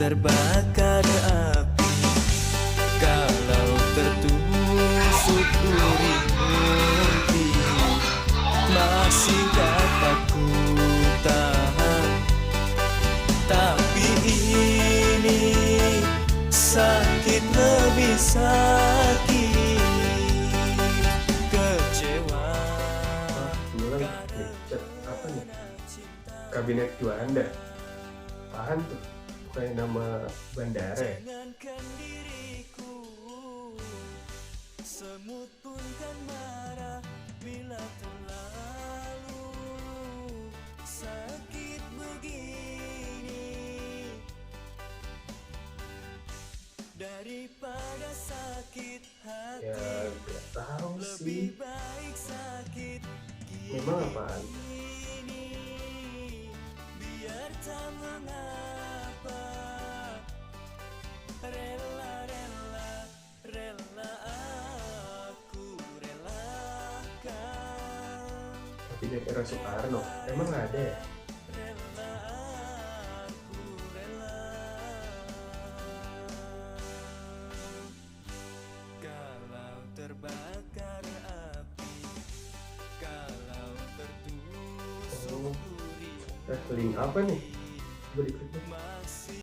terbakar api, kalau tertusuk duri mimpi, masih dapat ku tahan. Tapi ini sakit lebih sakit, kecewa. Apa nih? Kabinet Juanda. Apaan tuh? Kayak nama bandara ya? Jangankan diriku, semut pun kan marah bila terlalu sakit begini. Daripada sakit hati, Ya gak tahu lebih sih. baik sakit gini. Memang apaan? Biar tak mengapa, rela aku relakan. Kabinet era Soekarno. Emang ada ya? Kalau terbakar api, kalau tertusuk Oh, duri, link apa nih? Berikutnya. masih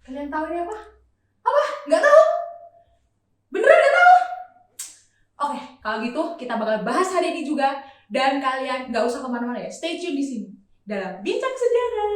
Kalian tahu ini apa? Apa? Nggak tahu? Beneran nggak tahu? Oke, kalau gitu kita bakal bahas hari ini juga. Dan kalian nggak usah kemana-mana ya. Stay tune di sini. Dalam Bincang Sejarah.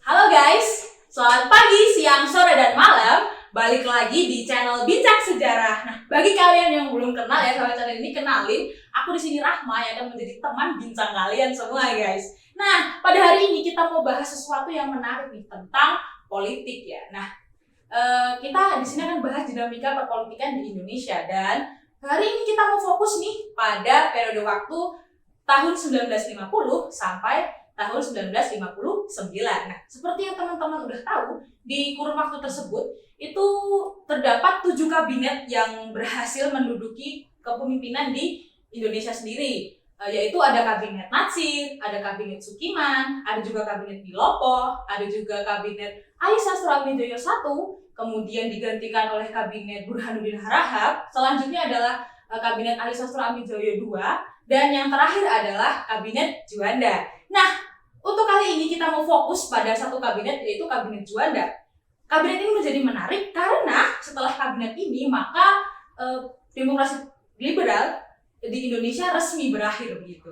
Halo guys, selamat pagi, siang, sore, dan malam. Balik lagi di channel Bincang Sejarah. Nah, bagi kalian yang belum kenal ya sama channel ini, kenalin, aku di sini Rahma yang akan menjadi teman bincang kalian semua guys. Nah, pada hari ini kita mau bahas sesuatu yang menarik nih tentang politik ya. Nah, kita di sini akan bahas dinamika perpolitikan di Indonesia dan hari ini kita mau fokus nih pada periode waktu tahun 1950 sampai tahun 1959. Nah, seperti yang teman-teman udah tahu, di kurun waktu tersebut itu terdapat 7 kabinet yang berhasil menduduki kepemimpinan di Indonesia sendiri. Yaitu ada kabinet Natsir, ada kabinet Sukiman, ada juga kabinet Bilopo, ada juga kabinet Ali Sastroamidjojo I, kemudian digantikan oleh kabinet Burhanuddin Harahap. Selanjutnya adalah kabinet Ali Sastroamidjojo II, dan yang terakhir adalah kabinet Juanda. Nah, untuk kali ini kita mau fokus pada satu kabinet, yaitu kabinet Juanda. Kabinet ini menjadi menarik karena setelah kabinet ini maka demokrasi liberal di Indonesia resmi berakhir begitu.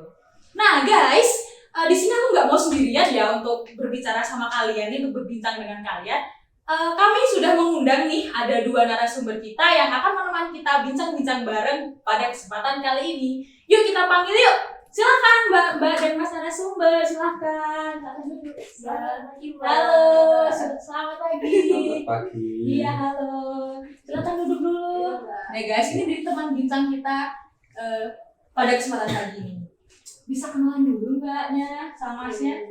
Nah guys, di sini aku nggak mau sendirian ya untuk berbicara sama kalian nih, untuk berbincang dengan kalian. Kami sudah mengundang nih, ada 2 narasumber kita yang akan menemani kita bincang-bincang bareng pada kesempatan kali ini. Yuk kita panggil yuk. Silakan Mbak dan Mas narasumber, silakan. Halo, selamat pagi. Selamat pagi. Iya, halo. Silakan duduk dulu. Nah guys, ini dari teman bincang kita pada kesempatan pagi ini. Bisa kenalan dulu Mbaknya sama Masnya.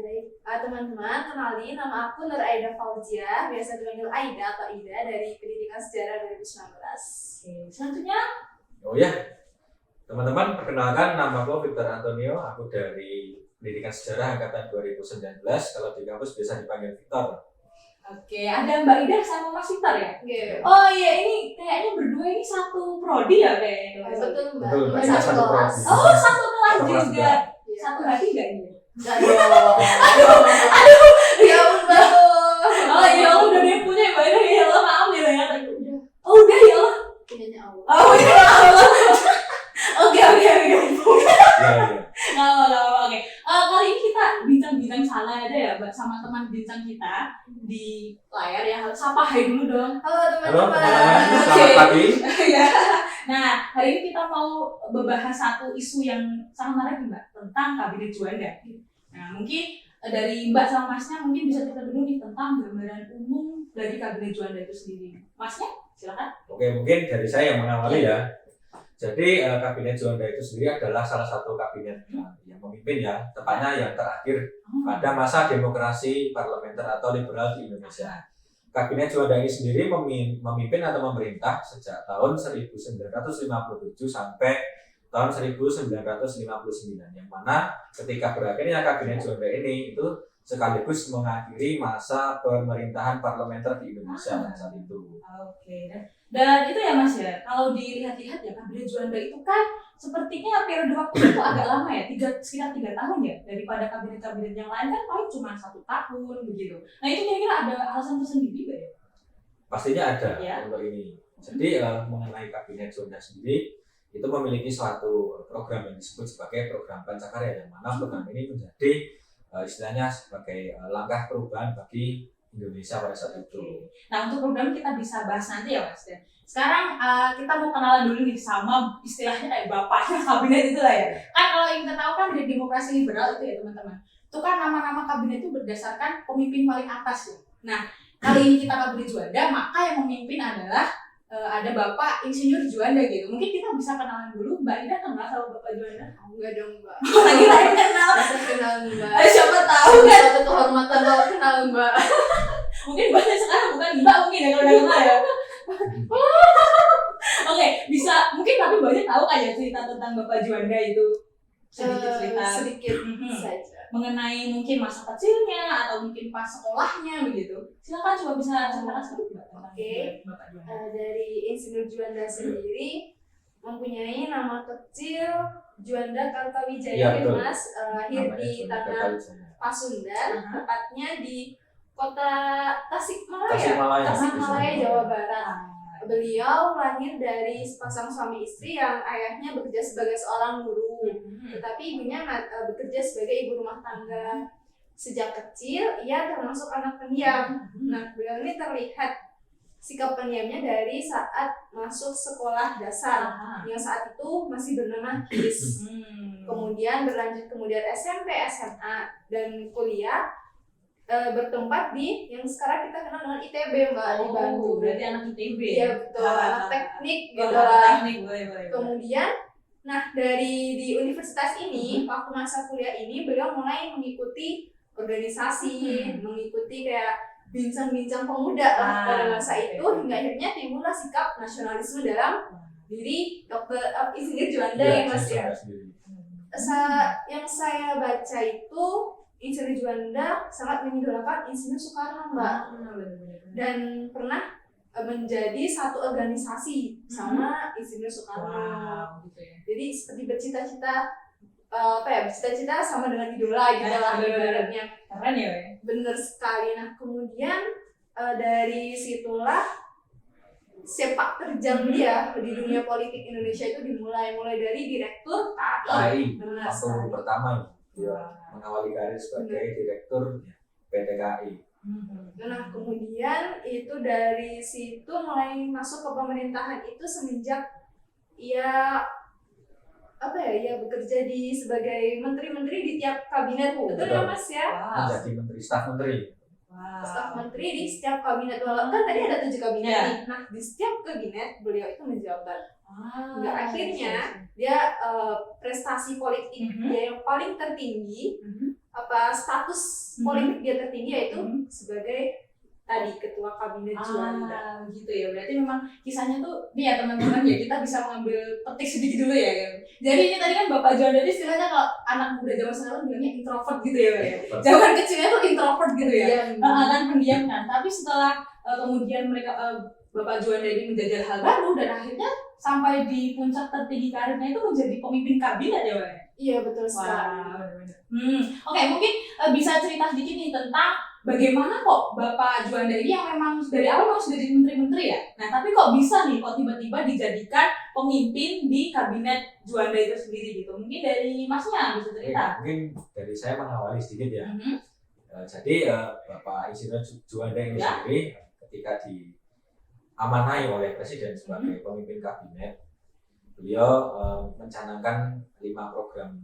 Teman-teman, kenalin, nama aku Nur Aida Fauzia, biasa dipanggil Aida atau Ida, dari Pendidikan Sejarah 2019. Oke, selanjutnya Oh ya, teman-teman, perkenalkan nama aku Victor Antonio, aku dari Pendidikan Sejarah Angkatan 2019, kalau di kampus biasa dipanggil Victor. oke, ada Mbak Ida sama Mas Victor ya? Oke, Oh iya, ini kayaknya berdua ini satu prodi ya kayaknya. betul Mbak. Betul, Mbak. Satu Satu kelas. prodi. Oh, satu kelas Satu kelas juga. Iya. Satu hati enggak ini? Enggak dong. Ya udah. Oh iya, udah dia punya Mbak Ida, ya Allah maaf ya. Oh udah ya Allah. Punyanya Allah. Oh iya Allah. Oke. Ya, ya. Nggak apa-apa, oke. Kali ini kita bincang-bincang sana aja ya, Mbak, sama teman bincang kita di layar ya. Sapa hai dulu dong. Halo Halo teman-teman. teman-teman, selamat Oke. pagi. Ya. Nah, hari ini kita mau membahas satu isu yang sangat menarik nih, Mbak, tentang kabinet Juanda. Nah, mungkin dari Mbak sama Masnya mungkin bisa cerita dulu nih tentang gambaran umum dari Kabinet Juanda itu sendiri. Masnya, silakan. Oke, mungkin dari saya yang mengawali ya. Jadi Kabinet Juanda itu sendiri adalah salah satu kabinet yang memimpin ya, tepatnya yang terakhir pada masa demokrasi parlementer atau liberal di Indonesia. Kabinet Juanda ini sendiri memimpin atau memerintah sejak tahun 1957 sampai tahun 1959, yang mana ketika berakhirnya Kabinet Juanda ini itu sekaligus mengakhiri masa pemerintahan parlementer di Indonesia pada saat itu. Oke, dan itu ya Mas ya, kalau dilihat-lihat ya Kabinet Juanda itu kan sepertinya periode waktu itu agak lama ya, sekitar 3 tahun ya, daripada kabinet-kabinet yang lain kan paling cuma 1 tahun begitu. Nah itu kira-kira ada alasan tersendiri nggak ya? Pastinya ada Ya. untuk ini. Jadi mengenai Kabinet Juanda sendiri itu memiliki suatu program yang disebut sebagai program Pancakarya, yang mana program ini menjadi istilahnya sebagai langkah perubahan bagi Indonesia pada saat itu. Nah untuk program kita bisa bahas nanti ya Mas. Sekarang kita mau kenalan dulu nih sama istilahnya kayak bapaknya kabinet itu lah ya. Kan kalau yang kita tahu kan dari demokrasi liberal itu ya teman-teman. Itu kan nama-nama kabinet itu berdasarkan pemimpin paling atas ya. Nah kali ini kita Kabinet Juanda, maka yang memimpin adalah ada Bapak Insinyur Juanda gitu. Mungkin kita bisa kenalan dulu. Mbak Ida kenal sama Bapak Juanda? Enggak dong Mbak. Lagi lain kenal. Masa kenal Mbak. Siapa tahu kan? Suatu kehormatan kalau kenal Mbak. Mungkin Mbaknya sekarang bukan Mbak mungkin ya kalau udah kenal ya. Oke, bisa mungkin tapi Mbaknya tahu kan ya cerita tentang Bapak Juanda itu sedikit cerita Sedikit saja. mengenai mungkin masa kecilnya atau mungkin pas sekolahnya begitu. Silakan coba bisa ceritakan sedikit Mbak tentang Oke. Bapak Juanda. Dari Insinyur Juanda sendiri mempunyai nama kecil Juanda Kartawijaya Iya, ya betul. Mas, lahir Namanya di Juanda tanah Kartawijaya. Pasundan, tepatnya di kota Tasikmalaya, Tasikmalaya. Tasikmalaya, Jawa Barat. Ah, Beliau lahir dari sepasang suami istri yang ayahnya bekerja sebagai seorang guru, tetapi ibunya bekerja sebagai ibu rumah tangga. Sejak kecil, ia termasuk anak pendiam. Nah, beliau ini terlihat sikap pendiamnya dari saat masuk sekolah dasar, yang saat itu masih bernama KIS. Kemudian berlanjut kemudian SMP, SMA, dan kuliah bertempat di yang sekarang kita kenal dengan ITB Mbak, di Bandung. Berarti anak ITB. Iya betul, anak teknik gitu Anak lah. teknik boleh. Kemudian, nah dari di universitas ini, waktu masa kuliah ini beliau mulai mengikuti organisasi, mengikuti kayak bincang-bincang pemuda lah pada masa itu, hingga akhirnya timbullah sikap nasionalisme dalam diri Dr. Insinyur Juanda ya Mas ya. Yang saya baca itu Insinyur Juanda sangat mengidolakan Insinyur Soekarno Mbak, dan pernah menjadi satu organisasi sama Insinyur Soekarno. Wow, gitu ya. Jadi seperti bercita-cita bercita-cita sama dengan idola gitu lah ibaratnya. Keren ya, Wei? Bener sekali. Nah kemudian dari situlah sepak terjang dia di dunia politik Indonesia itu dimulai dari direktur KAI. KAI Benar waktu sekali. pertama dia mengawali karir sebagai direktur PT KAI. Nah kemudian itu dari situ mulai masuk ke pemerintahan itu semenjak ia bekerja sebagai menteri-menteri di tiap kabinet. Betul ya Mas ya? Menjadi menteri, staf menteri. Staf menteri di setiap kabinet. Kan tadi ada 7 kabinet Iya. nih. Nah di setiap kabinet beliau itu menjabat. Hingga Iya, akhirnya dia prestasi politik dia yang paling tertinggi, status politik dia tertinggi yaitu sebagai tadi ketua kabinet Juanda. Gitu ya. Berarti memang kisahnya tuh nih ya teman-teman ya, kita bisa mengambil petik sedikit dulu ya. Jadi ini tadi kan Bapak Juanda ini istilahnya kalau anak muda zaman sekarang bilangnya introvert gitu ya, Pak ya. Zaman kecilnya tuh introvert gitu ya. Kan pendiam kan. Tapi setelah kemudian Bapak Juanda ini menjajal hal baru dan akhirnya sampai di puncak tertinggi karirnya itu menjadi pemimpin kabinet ya, Pak. Iya betul sekali. Oke, mungkin bisa cerita sedikit nih tentang bagaimana kok Bapak Juanda ini yang memang dari awal memang sudah jadi menteri-menteri ya. Nah, tapi kok bisa nih kok tiba-tiba dijadikan pemimpin di kabinet Juanda itu sendiri gitu. Mungkin dari Masnya bisa cerita. Mungkin dari saya mengawali sedikit ya. Jadi Bapak Insinyur Juanda ini sendiri ketika diamanai oleh Presiden sebagai pemimpin kabinet, beliau mencanangkan 5 program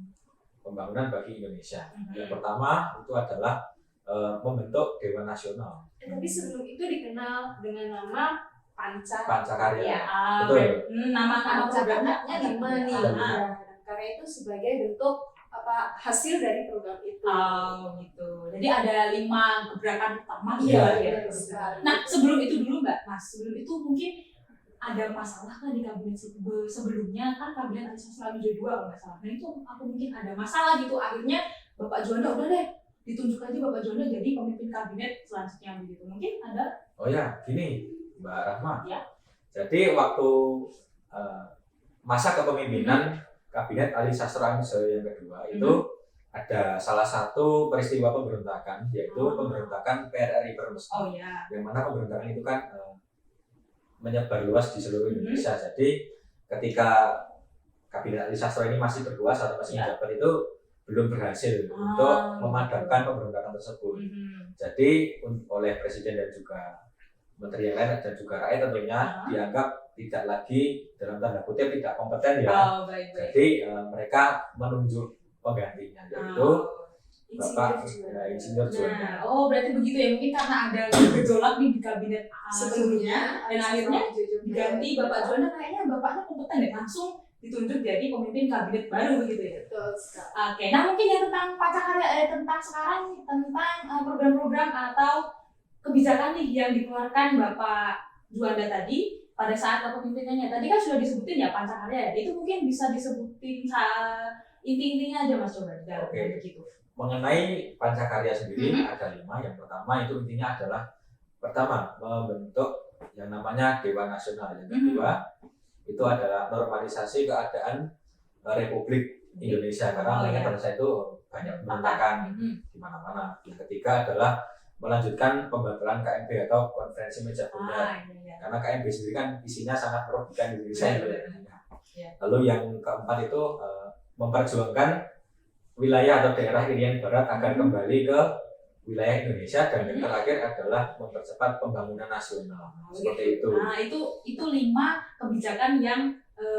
pembangunan bagi Indonesia. Yang pertama itu adalah membentuk Dewan Nasional Tapi sebelum itu dikenal dengan nama Pancakarya. Ya, Betul. nama-nama programnya Pancakarya 5 nih. Ada Nah, dan karya itu sebagai bentuk hasil dari program itu. Oh gitu. Jadi ada 5 gebrakan utama Iya, ya. benar sekali. Nah sebelum itu dulu Mbak, Mas, sebelum itu mungkin ada masalah kan di kabinet sebelumnya kan kabinet Alisa Selamijo 2 kalau nggak salah. Nah itu aku mungkin ada masalah gitu. Akhirnya Bapak Juanda udah deh ditunjuk aja Bapak Juanda jadi pemimpin kabinet selanjutnya begitu. Mungkin ada. Oh ya, gini Mbak Rahma. Ya. Jadi waktu masa kepemimpinan kabinet Ali Sastroamidjojo yang kedua itu ada salah satu peristiwa pemberontakan yaitu pemberontakan PRRI Permesta. Oh ya. Yang mana pemberontakan itu kan menyebar luas di seluruh Indonesia. Jadi ketika kabinet Ali Sastro ini masih berkuasa atau masih menjabat itu belum berhasil untuk memadamkan pemberontakan tersebut. Jadi oleh presiden dan juga menteri yang lain dan juga rakyat tentunya dianggap tidak lagi dalam tanda kutip tidak kompeten ya. Baik. Jadi mereka menunjuk penggantinya yaitu Bapak Insinyur Juanda. Oh berarti begitu ya, mungkin karena ada gejolak nih di kabinet sebelumnya dan akhirnya diganti Bapak Juanda, kayaknya bapaknya kompeten deh, langsung ditunjuk jadi pemimpin kabinet baru begitu ya. Betul sekali. Oke, nah mungkin yang tentang Pancakarya tentang sekarang tentang program-program atau kebijakan nih yang dikeluarkan Bapak Juanda tadi pada saat kepemimpinannya. Tadi kan sudah disebutin ya Pancakarya ya. Itu mungkin bisa disebutin inti-intinya aja Mas coba di dalam begitu. Mengenai Pancakarya sendiri ada 5. Yang pertama itu intinya adalah pertama membentuk yang namanya Dewan Nasional. Yang kedua itu adalah normalisasi keadaan Republik Indonesia karena pada saat itu banyak pemberontakan di mana-mana. Yang ketiga adalah melanjutkan pembatalan KMB atau konferensi meja bundar. Karena KMB sendiri kan isinya sangat merugikan Indonesia. Lalu yang keempat itu memperjuangkan wilayah atau daerah Irian Barat agar kembali ke wilayah Indonesia, dan yang terakhir adalah mempercepat pembangunan nasional. Seperti itu. Nah, itu 5 kebijakan yang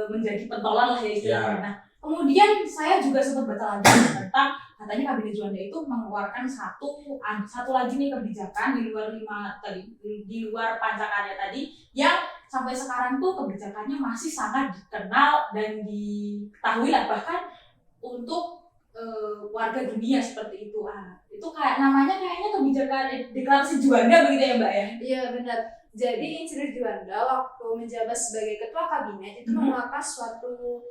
menjadi pentolan lah ya istilahnya. Nah, kemudian saya juga sempat baca lagi tentang katanya kabinet Juanda itu mengeluarkan satu lagi nih kebijakan di luar 5 tadi, di luar Pancakarya tadi, yang sampai sekarang tuh kebijakannya masih sangat dikenal dan diketahui lah bahkan untuk warga dunia seperti itu. Itu kayak namanya kayaknya kebijakan deklarasi Juanda begitu ya Mbak ya? Iya benar. Jadi Insinyur Juanda waktu menjabat sebagai ketua kabinet itu mengeluarkan suatu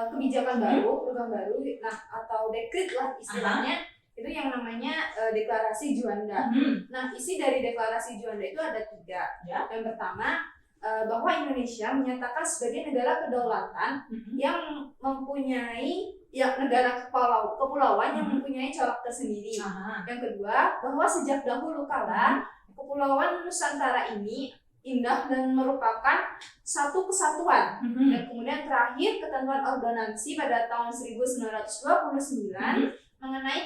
kebijakan baru, program baru, nah atau dekret lah istilahnya, itu yang namanya deklarasi Juanda. Nah isi dari deklarasi Juanda itu ada 3. Yang pertama bahwa Indonesia menyatakan sebagai negara kedaulatan yang mempunyai negara kepulauan yang mempunyai corak tersendiri. Yang kedua bahwa sejak dahulu kala Kepulauan Nusantara ini indah dan merupakan satu kesatuan. Dan kemudian terakhir ketentuan ordonansi pada tahun 1929 mengenai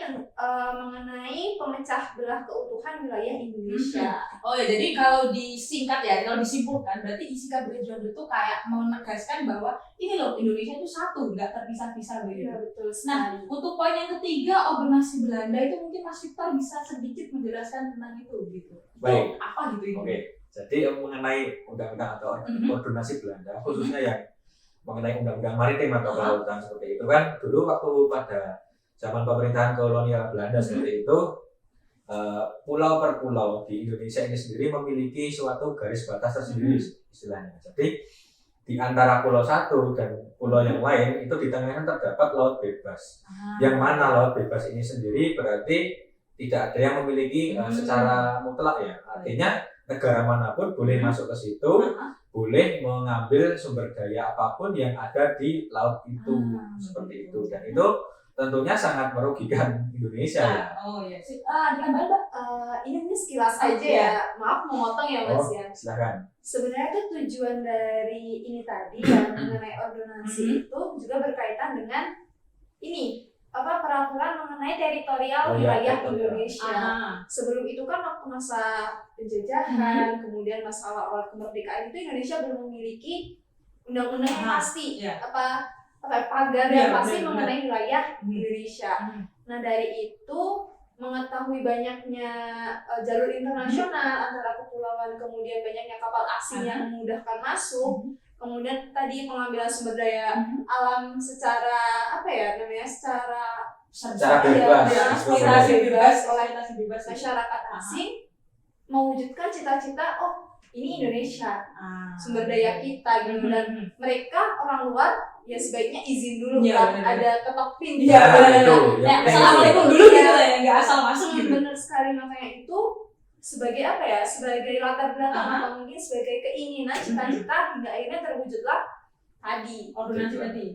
pemecah belah keutuhan wilayah Indonesia. Oh ya, jadi kalau disingkat ya, kalau disimpulkan berarti isi kabinet Juanda itu kayak menegaskan bahwa ini loh Indonesia itu satu, nggak terpisah-pisah begitu. Ya, betul sekali. Nah, untuk poin yang ketiga ordonansi Belanda itu mungkin Mas Victor bisa sedikit menjelaskan tentang itu gitu. Baik. Itu apa gitu ini? Oke. Jadi mengenai undang-undang atau ordonansi Belanda, khususnya yang mengenai undang-undang maritim atau kelautan seperti itu kan, dulu waktu pada zaman pemerintahan kolonial Belanda seperti itu, pulau per pulau di Indonesia ini sendiri memiliki suatu garis batas tersendiri istilahnya. Jadi di antara pulau satu dan pulau yang lain itu di tengahnya terdapat laut bebas. Yang mana laut bebas ini sendiri berarti tidak ada yang memiliki secara mutlak ya. Artinya negara manapun boleh masuk ke situ, boleh mengambil sumber daya apapun yang ada di laut itu, seperti itu. Dan itu tentunya sangat merugikan Indonesia ya. Oh iya sih. Mbak. Ini sekilas aja ya. Maaf memotong ya Mas ya. Silakan. Sebenarnya itu tujuan dari ini tadi yang mengenai ordonansi itu juga berkaitan dengan ini peraturan mengenai teritorial wilayah Indonesia. Sebelum itu kan waktu masa penjajahan, kemudian masa awal kemerdekaan itu Indonesia belum memiliki undang-undang yang pasti pagar Iya, yang pasti benar-benar. mengenai wilayah Hmm. Indonesia. Hmm. Nah dari itu mengetahui banyaknya jalur internasional antara kepulauan, kemudian banyaknya kapal asing yang memudahkan masuk, kemudian tadi pengambilan sumber daya alam secara apa ya namanya Secara bebas. eksploitasi bebas oleh eksploitasi bebas masyarakat asing mewujudkan cita-cita ini Indonesia sumber daya kita gitu dan mereka orang luar ya sebaiknya izin dulu Iya, kan benar-benar. ada ketok pintu. Iya, benar-benar. itu. Ya, Yang penting assalamualaikum itu. dulu gitu Iya. lah ya, nggak asal masuk gitu. Benar sekali, makanya itu sebagai apa ya, sebagai latar belakang atau mungkin sebagai keinginan cita-cita hingga akhirnya terwujudlah tadi Ordonasi tadi.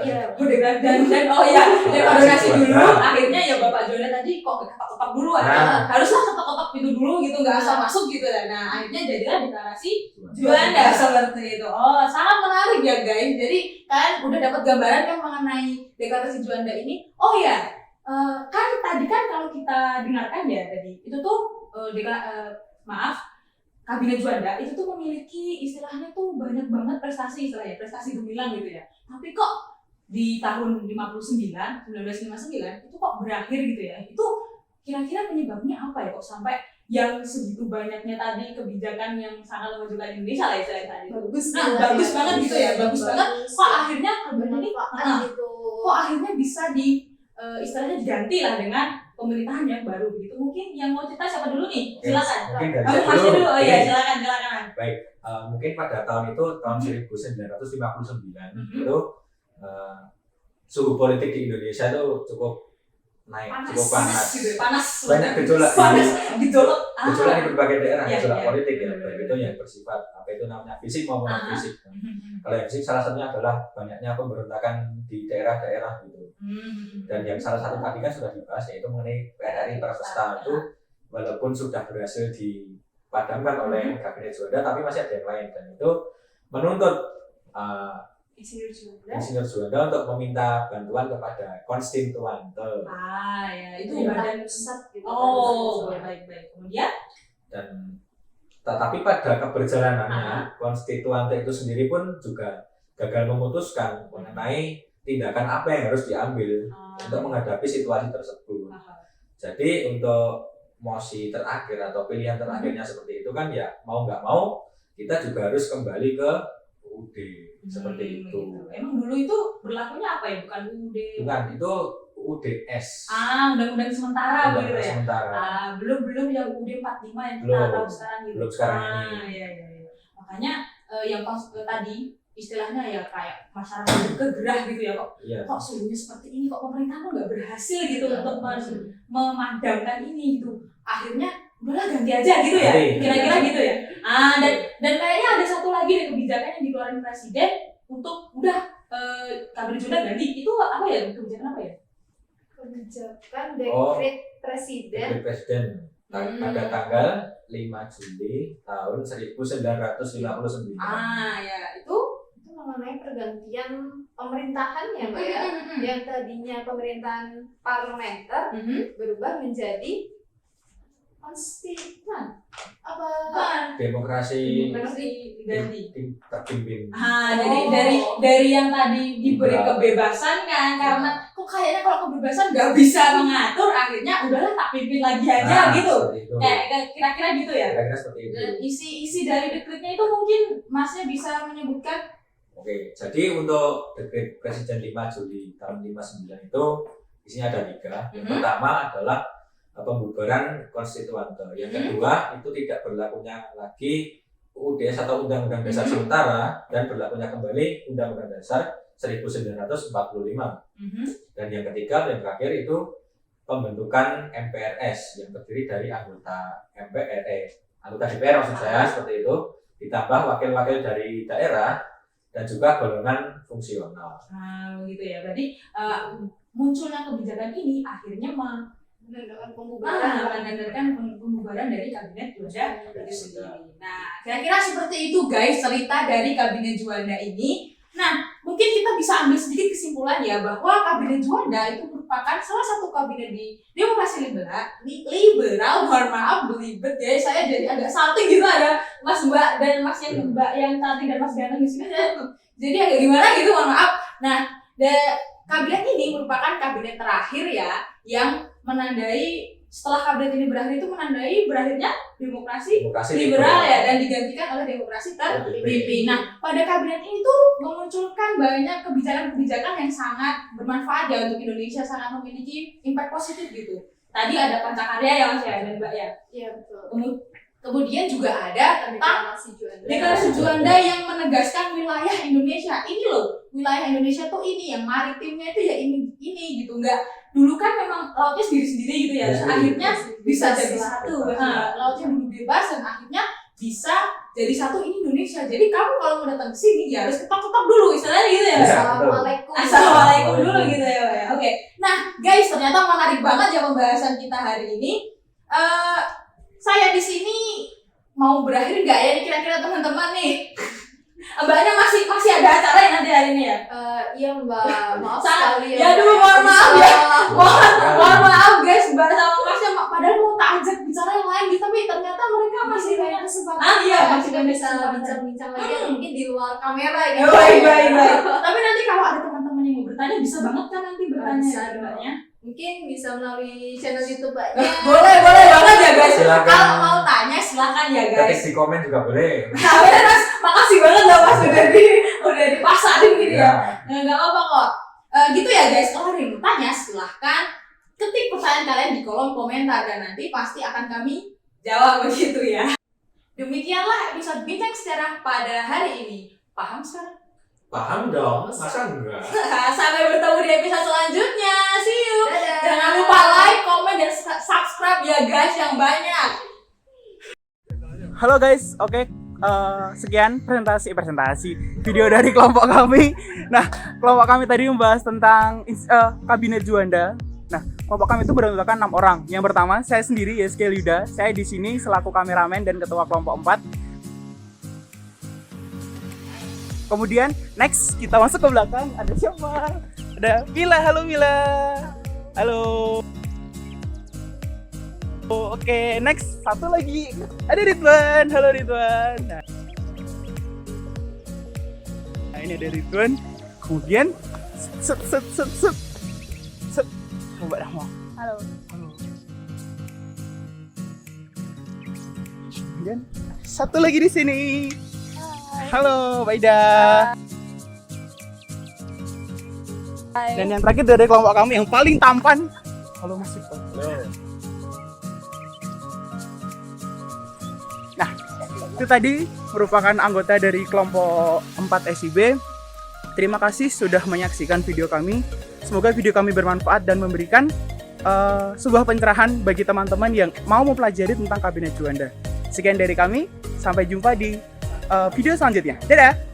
Iya Dan oh ya, ordonasi dulu, akhirnya ya Bapak Juanda tadi kok ketok-ketok dulu haruslah ketok-ketok pintu dulu gitu, nggak asal masuk gitu lah. Nah akhirnya jadilah deklarasi Juanda seperti itu. Oh sangat menarik ya guys. Jadi kan udah dapat gambaran kan mengenai deklarasi Juanda ini. Oh ya, kan tadi kan kalau kita dengarkan ya tadi itu tuh Kabinet Juanda itu tuh memiliki istilahnya tuh banyak banget prestasi istilahnya, prestasi gemilang gitu ya. Tapi kok di tahun 1959 itu kok berakhir gitu ya. Itu kira-kira penyebabnya apa ya kok sampai yang segitu banyaknya tadi kebijakan yang sangat memajukan Indonesia lah istilahnya tadi. bagus Bagus banget gitu ya, bagus banget. Kok akhirnya bermanfaat gitu. kok akhirnya bisa istilahnya diganti lah dengan pemerintahan yang baru begitu. Mungkin yang mau cerita siapa dulu nih? Silakan. Mungkin dari Kamu saya masih dulu. Oh iya, Oke. silakan. Mungkin pada tahun itu tahun 1959 itu suhu politik di Indonesia itu cukup naik, cukup panas. gitu, panas. Banyak gejolak Panas, gejolak. gejolak di berbagai daerah, Iya, gejolak iya. politik ya, Benar, baik benar. itu yang bersifat apa itu namanya fisik maupun non fisik. Mhm. Kalau yang fisik salah satunya adalah banyaknya pemberontakan di daerah-daerah gitu. Dan yang salah satu tadi kan sudah dibahas yaitu mengenai PRRI Prasesta itu walaupun sudah berhasil dipadamkan oleh Kabinet Juanda tapi masih ada yang lain dan itu menuntut Insinyur Juanda Insinyur Juanda untuk meminta bantuan kepada konstituante Ya, itu itu badan. pusat gitu. Oh, baik. Kemudian dan tetapi pada keberjalanannya konstituante itu sendiri pun juga gagal memutuskan mengenai tindakan apa yang harus diambil untuk menghadapi situasi tersebut. Jadi untuk mosi terakhir atau pilihan terakhirnya seperti itu kan ya mau nggak mau kita juga harus kembali ke UUD seperti itu. Gitu. Emang dulu itu berlakunya apa ya? Bukan UUD. Bukan itu UUDS. Undang-undang sementara begitu ya. Sementara. Belum yang UUD 45 yang kita Belum. tahu sekarang gitu. Belum sekarang ini. Iya. Makanya yang tadi istilahnya ya kayak masyarakat kegerah gitu ya kok. Iya. Kok suhunya seperti ini, kok pemerintah kok nggak berhasil gitu Iya. untuk memadamkan ini gitu. Akhirnya udahlah ganti aja gitu ya, Ganti. kira-kira gitu ya. Dan kayaknya ada satu lagi deh kebijakan yang dikeluarin presiden untuk udah Kabinet Juanda ganti. Itu apa ya, kebijakan apa ya? Kebijakan dekret presiden Dekret Presiden pada tanggal 5 Juli tahun 1959. Ya itu mengenai pergantian pemerintahan ya Mbak ya, yang tadinya pemerintahan parlementer berubah menjadi konstituan apa Demokrasi diganti. terpimpin. Jadi dari yang tadi diberi kebebasan kan, karena kok kayaknya kalau kebebasan nggak bisa mengatur, akhirnya udahlah tak pimpin lagi aja gitu. Seperti itu. Kayak kira-kira gitu ya. Kira-kira seperti itu. Dan isi dari dekretnya itu mungkin Masnya bisa menyebutkan. Oke, jadi untuk dekret Presiden 5 Juli tahun 59 itu isinya ada 3. Yang pertama adalah pembubaran konstituante. Yang kedua itu tidak berlakunya lagi UUDS atau Undang-Undang Dasar Sementara dan berlakunya kembali Undang-Undang Dasar 1945. Dan yang ketiga dan terakhir itu pembentukan MPRS yang terdiri dari anggota anggota DPR maksud saya seperti itu, ditambah wakil-wakil dari daerah dan juga golongan fungsional. Gitu ya. Berarti munculnya kebijakan ini akhirnya menandakan pembubaran menandakan pembubaran dari Kabinet Juanda itu sendiri. Nah, kira-kira seperti itu guys cerita dari Kabinet Juanda ini. Nah, mungkin kita bisa ambil sedikit kesimpulan ya bahwa Kabinet Juanda itu merupakan salah satu kabinet di demokrasi liberal, mohon maaf belibet ya, saya jadi agak salting gitu, ada Mas Mbak dan Mas yang Mbak yang cantik dan Mas ganteng di sini, jadi agak gimana gitu, mohon maaf. Nah, kabinet ini merupakan kabinet terakhir ya yang menandai, setelah kabinet ini berakhir itu menandai berakhirnya demokrasi liberal ya, dan digantikan oleh demokrasi terpimpin. Nah, pada kabinet ini tuh memunculkan banyak kebijakan-kebijakan yang sangat bermanfaat ya untuk Indonesia, sangat memiliki impact positif gitu. Tadi ada Pancakarya ya Mas ya, dan Mbak ya. Iya betul. Kemudian juga ada tentang Deklarasi Juanda yang menegaskan wilayah Indonesia. Ini loh, wilayah Indonesia tuh ini, yang maritimnya itu ya ini gitu. Enggak, dulu kan memang lautnya sendiri-sendiri gitu ya, dan akhirnya bisa jadi satu. Lautnya dulu bebas dan akhirnya bisa jadi satu, ini Indonesia. Jadi kamu kalau mau datang ke sini ya harus ketok-ketok dulu istilahnya gitu ya. Assalamualaikum dulu gitu ya. Oke. Nah, guys, ternyata menarik banget ya pembahasan kita hari ini. Saya di sini mau berakhir nggak ya nih kira-kira teman-teman nih? Mbaknya masih ada acara ya nanti hari ini ya? Iya Mbak, maaf sekali ya. Dulu mohon maaf ya. Mohon maaf guys, Mbak sama Masnya padahal mau tak ajak bicara yang lain gitu, tapi ternyata mereka masih banyak kesempatan. Iya, masih bisa bincang-bincang lagi atau mungkin di luar kamera gitu. Baik. Tapi nanti kalau ada teman-teman yang mau bertanya bisa banget kan nanti bertanya ya Mbaknya. Mungkin bisa melalui channel YouTube Mbaknya. Boleh banget ya guys. Silakan. Kalau mau tanya silakan ya guys. Ketik di komen juga boleh. Nah, Mas, makasih banget loh Mas udah dipasarin gitu ya. Enggak apa-apa kok. Gitu ya guys, kalau ada yang mau tanya silahkan ketik pertanyaan kalian di kolom komentar dan nanti pasti akan kami jawab begitu ya. Demikianlah episode Bincang Sejarah pada hari ini. Paham sekarang? Paham dong, masa enggak? Sampai bertemu di episode selanjutnya. See you. Dadah. Jangan lupa like, komen, dan subscribe ya guys yang banyak. Halo guys, oke. Sekian presentasi video dari kelompok kami. Nah, kelompok kami tadi membahas tentang kabinet Juanda. Nah, kelompok kami itu beranggotakan 6 orang. Yang pertama, saya sendiri, Yeski Lyuda. Saya di sini selaku kameramen dan ketua kelompok 4. Kemudian next kita masuk ke belakang, ada siapa? Ada Mila, halo Mila. Halo. Oke, next satu lagi. Ada Ridwan, halo Ridwan. Nah, ini ada Ridwan. Kemudian set. Mbak Rahma. Halo. Kemudian satu lagi di sini. Halo, Mbak Ida. Hai. Dan yang terakhir dari kelompok kami yang paling tampan. Halo Mas Iko. Halo. Nah, itu tadi merupakan anggota dari kelompok 4 SIB. Terima kasih sudah menyaksikan video kami. Semoga video kami bermanfaat dan memberikan sebuah pencerahan bagi teman-teman yang mau mempelajari tentang Kabinet Juanda. Sekian dari kami, sampai jumpa di video selanjutnya. Dadah!